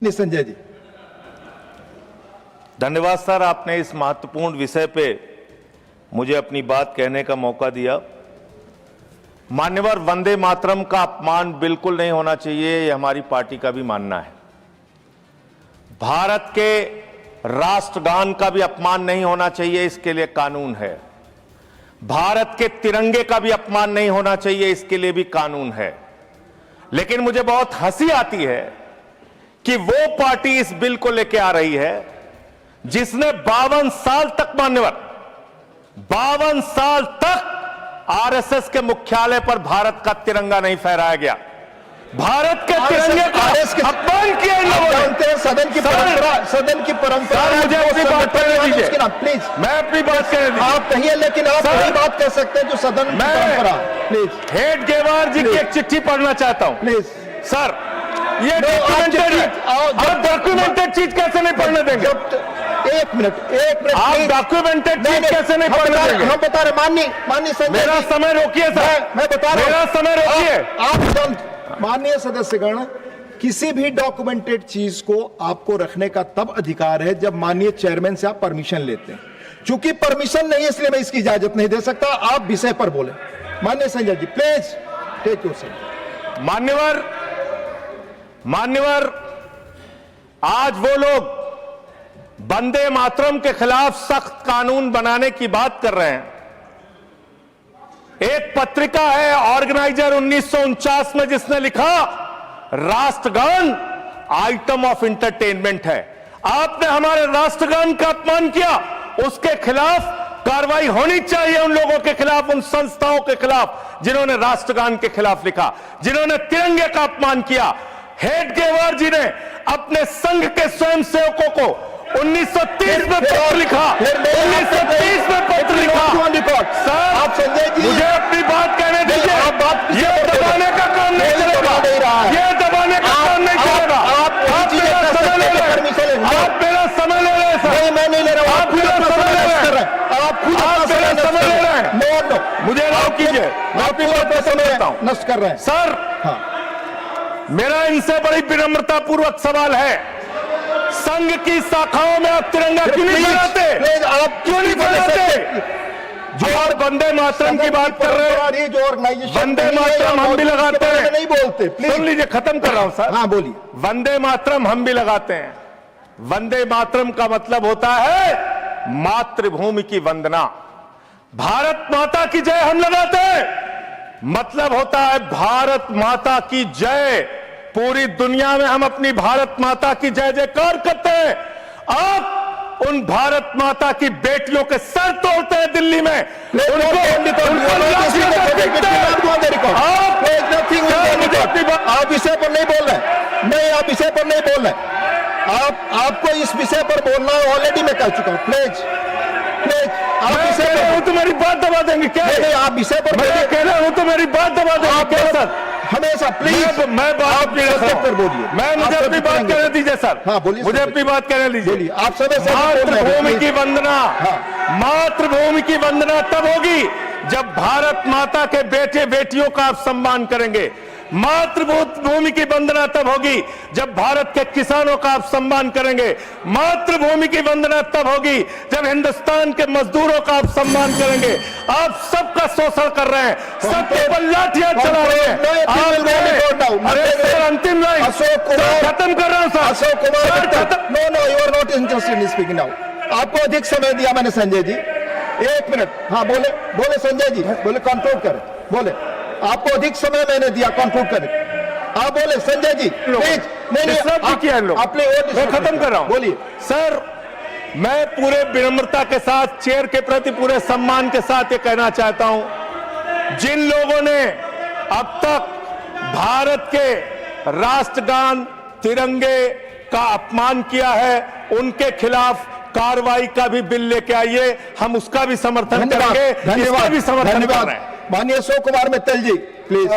संजय जी। धन्यवाद सर, आपने इस महत्वपूर्ण विषय पे मुझे अपनी बात कहने का मौका दिया। मान्यवर, वंदे मातरम का अपमान बिल्कुल नहीं होना चाहिए, ये हमारी पार्टी का भी मानना है। भारत के राष्ट्रगान का भी अपमान नहीं होना चाहिए, इसके लिए कानून है। भारत के तिरंगे का भी अपमान नहीं होना चाहिए, इसके लिए भी कानून है। लेकिन मुझे बहुत हंसी आती है कि वो पार्टी इस बिल को लेकर आ रही है जिसने 52 साल तक, मान्यवर 52 साल तक आरएसएस के मुख्यालय पर भारत का तिरंगा नहीं फहराया गया। भारत के तिरंगे का अपमान किया इन लोगों ने। सदन की परंपरा मुझे अपनी बात करने दीजिए, प्लीज। मैं अपनी बात करने दीजिए। आप कहिए, लेकिन आप वही बात कर सकते हैं जो सदन की परंपरा। प्लीज। हेडगेवार जी की एक चिट्ठी पढ़ना चाहता हूं। प्लीज सर, ये डॉक्यूमेंटेड चीज कैसे नहीं पढ़ने देंगे? एक मिनट आप डॉक्यूमेंटेड चीज कैसे नहीं पढ़ने देंगे? हम बता रहे, माननीय संजय, मेरा समय रोकिए सर, मैं बता रहा हूं, मेरा समय रोकिए। आप माननीय सदस्यगण, किसी भी डॉक्यूमेंटेड चीज को आपको रखने का तब अधिकार है जब माननीय चेयरमैन से आप परमिशन लेते हैं। चूंकि परमिशन नहीं है, इसलिए मैं इसकी इजाजत नहीं दे सकता। आप विषय पर बोले। माननीय Sanjay ji, please take your seat. मान्यवर, आज वो लोग वंदे मातरम के खिलाफ सख्त कानून बनाने की बात कर रहे हैं। एक पत्रिका है ऑर्गेनाइजर 1949 में, जिसने लिखा राष्ट्रगान आइटम ऑफ इंटरटेनमेंट है। आपने हमारे राष्ट्रगान का अपमान किया, उसके खिलाफ कार्रवाई होनी चाहिए। उन लोगों के खिलाफ, उन संस्थाओं के खिलाफ जिन्होंने राष्ट्रगान के खिलाफ लिखा, जिन्होंने तिरंगे का अपमान किया। हेडगेवार जी ने अपने संघ के स्वयंसेवकों को 1930 में पत्र लिखा, 1930 में पत्र लिखा। सर, आप संजय जी, मुझे अपनी बात कहने दीजिए। ये दबाने का काम नहीं चलेगा, ये दबाने का काम नहीं चलेगा। आप मेरा समय ले रहे हैं, आप मेरा समय ले रहे हैं सर। मैं नहीं ले रहा हूं, आप मेरा समय ले रहे हैं, आप खुद मेरा समय ले रहे हैं। नो, मुझे अलाउ कीजिए, मैं अपनी बात पर समय लेता हूं। नष्ट कर रहे हैं सर, मेरा इनसे बड़ी विनम्रता पूर्वक सवाल है, संघ की शाखाओं में आप तिरंगा क्यों नहीं फहराते? आप क्यों नहीं फहराते? जो आप वंदे मातरम की बात कर रहे हैं, जो ऑर्गेनाइजेशन वंदे मातरम हम भी लगाते हैं। नहीं बोलते, सुन लीजिए, खत्म कर रहा हूं सर। हाँ बोलिए। वंदे मातरम हम भी लगाते हैं। वंदे मातरम का मतलब होता है मातृभूमि की वंदना। भारत माता की जय हम लगाते हैं, मतलब होता है भारत माता की जय। पूरी दुनिया में हम अपनी भारत माता की जय जयकार करते हैं। आप उन भारत माता की बेटियों के सर तोड़ते हैं दिल्ली में, आप विषय पर नहीं बोल रहे, नहीं, आप विषय पर नहीं बोल रहे। आपको इस विषय पर बोलना ऑलरेडी मैं कह चुका हूं। प्लीज आप विषय पर हूं तो मेरी बात दबा देंगे क्या? नहीं, आप विषय पर मैं कह रहा हूं तो मेरी बात दबा देंगे क्या सर? हमेशा प्लीज मैं बात पर बोलिए। मुझे अपनी बात कहने दीजिए सर। हाँ बोलिए, मुझे अपनी बात कहने दीजिए। आप सब मातृभूमि की वंदना, मातृभूमि की वंदना तब होगी जब भारत माता के बेटे बेटियों का आप सम्मान करेंगे। मातृभूमि की वंदना तब होगी जब भारत के किसानों का आप सम्मान करेंगे। मातृभूमि की वंदना तब होगी जब हिंदुस्तान के मजदूरों का आप सम्मान करेंगे। आप सबका शोषण कर रहे हैं, सबके ऊपर लाठियां चला रहे हैं। अरे सर, अंतिम लाइन खत्म कर रहा हूं सर। Ashok Kumar, no, you are not interested in speaking now. आपको अधिक समय दिया मैंने संजय जी, 1 मिनट। हाँ बोले संजय जी, बोले कंट्रोल करें, बोले। आपको अधिक समय मैंने दिया, कंट्रोल करें। आप बोले संजय जी, प्लीज। नहीं, मैं खत्म कर रहा हूं। बोलिए सर। मैं पूरे विनम्रता के साथ, चेयर के प्रति पूरे सम्मान के साथ ये कहना चाहता हूं, जिन लोगों ने अब तक भारत के राष्ट्रगान तिरंगे का अपमान किया है, उनके खिलाफ कार्रवाई का भी बिल लेके आइए। हम उसका भी समर्थन करेंगे, इसका भी समर्थन कर रहे हैं। माननीय अशोक कुमार मित्तल जी, प्लीज।